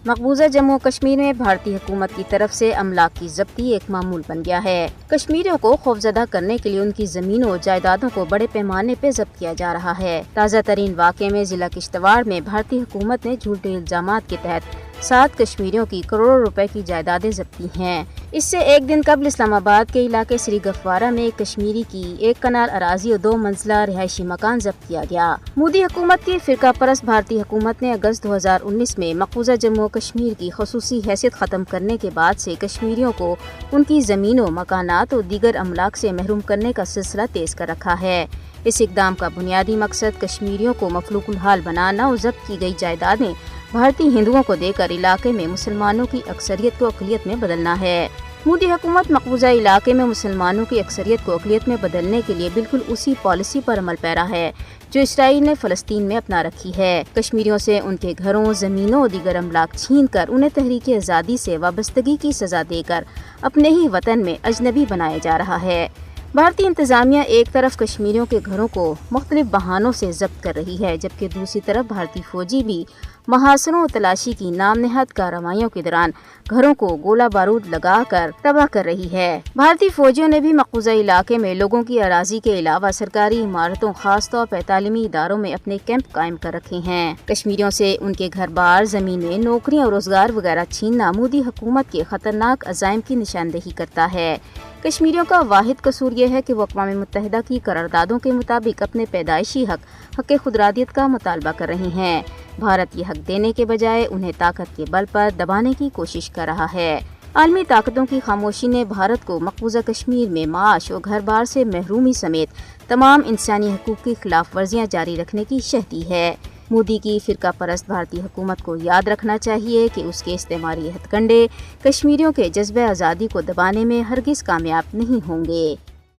मकबूजा जम्मू कश्मीर में भारतीय हुकूमत की तरफ से अमलाक की जब्ती एक मामूल बन गया है। कश्मीरियों को खौफजदा करने के लिए उनकी जमीनों और जायदादों को बड़े पैमाने पे जब्त किया जा रहा है। ताज़ा तरीन वाक़े में जिला किश्तवाड़ में भारतीय हुकूमत ने झूठे इल्जामात के तहत 7 कश्मीरियों की करोड़ों रुपए की जायदादें जब्त की हैं। इससे एक दिन कबल इस्लामाबाद के इलाके श्री गफ्वारा में एक कश्मीरी की 1 कनाल अराजी और 2 मंजिला रिहायशी मकान जब्त किया गया। मोदी हुकूमत की फिरका परस्त भारतीय हुकूमत ने अगस्त 2019 में मकबूजा जम्मू कश्मीर की खसूसी हैसियत खत्म करने के बाद से कश्मीरियों को उनकी जमीनों, मकानात और दीगर अमलाक से महरूम करने का सिलसिला तेज कर रखा है। इस इकदाम का बुनियादी मकसद कश्मीरियों को मफलूकुल हाल बनाना और जब्त की गई जायदादें भारतीय हिंदुओं को देकर इलाके में मुसलमानों की अक्सरियत को अक़लियत में बदलना है। मोदी हुकूमत मकबूजा इलाके में मुसलमानों की अक्सरियत को अक़लियत में बदलने के लिए बिल्कुल उसी पॉलिसी पर अमल पैरा है जो इसराइल ने फ़लस्तीन में अपना रखी है। कश्मीरियों से उनके घरों, ज़मीनों और दीगर अमलाक छीन कर उन्हें तहरीक आज़ादी से वाबस्तगी की सज़ा देकर अपने ही वतन में अजनबी बनाया जा रहा है। भारतीय इंतज़ामिया एक तरफ कश्मीरियों के घरों को मुख्तलिफ बहानों से जब्त कर रही है, जबकि दूसरी तरफ भारतीय फौजी भी महासरों और तलाशी की नाम नहाद कार्रवाइयों के दौरान घरों को गोला बारूद लगाकर तबाह कर रही है। भारतीय फौजियों ने भी मकबूजा इलाके में लोगों की अराजी के अलावा सरकारी इमारतों, खास तौर पर तालीमी इदारों में अपने कैंप कायम कर रखे हैं। कश्मीरियों से उनके घर बार, जमीनें, नौकरियां और रोजगार वगैरह छीनना मोदी हुकूमत के खतरनाक अज़ाइम की निशानदेही करता है। कश्मीरियों का वाहिद कसूर ये है कि वो अक़वाम मुत्तहिदा की करारदादों के मुताबिक अपने पैदाइशी हक खुदरादियत का मुतालबा कर रहे हैं। भारत ये हक देने के बजाय उन्हें ताकत के बल पर दबाने की कोशिश कर रहा है। आलमी ताकतों की खामोशी ने भारत को मकबूजा कश्मीर में माश और घर बार से महरूमी समेत तमाम इंसानी हकूक़ की खिलाफ वर्जियाँ जारी रखने की शह दी है। मोदी की फिरका परस्त भारतीय हुकूमत को याद रखना चाहिए कि उसके इस्तेमारी हथकंडे कश्मीरियों के जज्बे आज़ादी को दबाने में हरगिज़ कामयाब नहीं होंगे।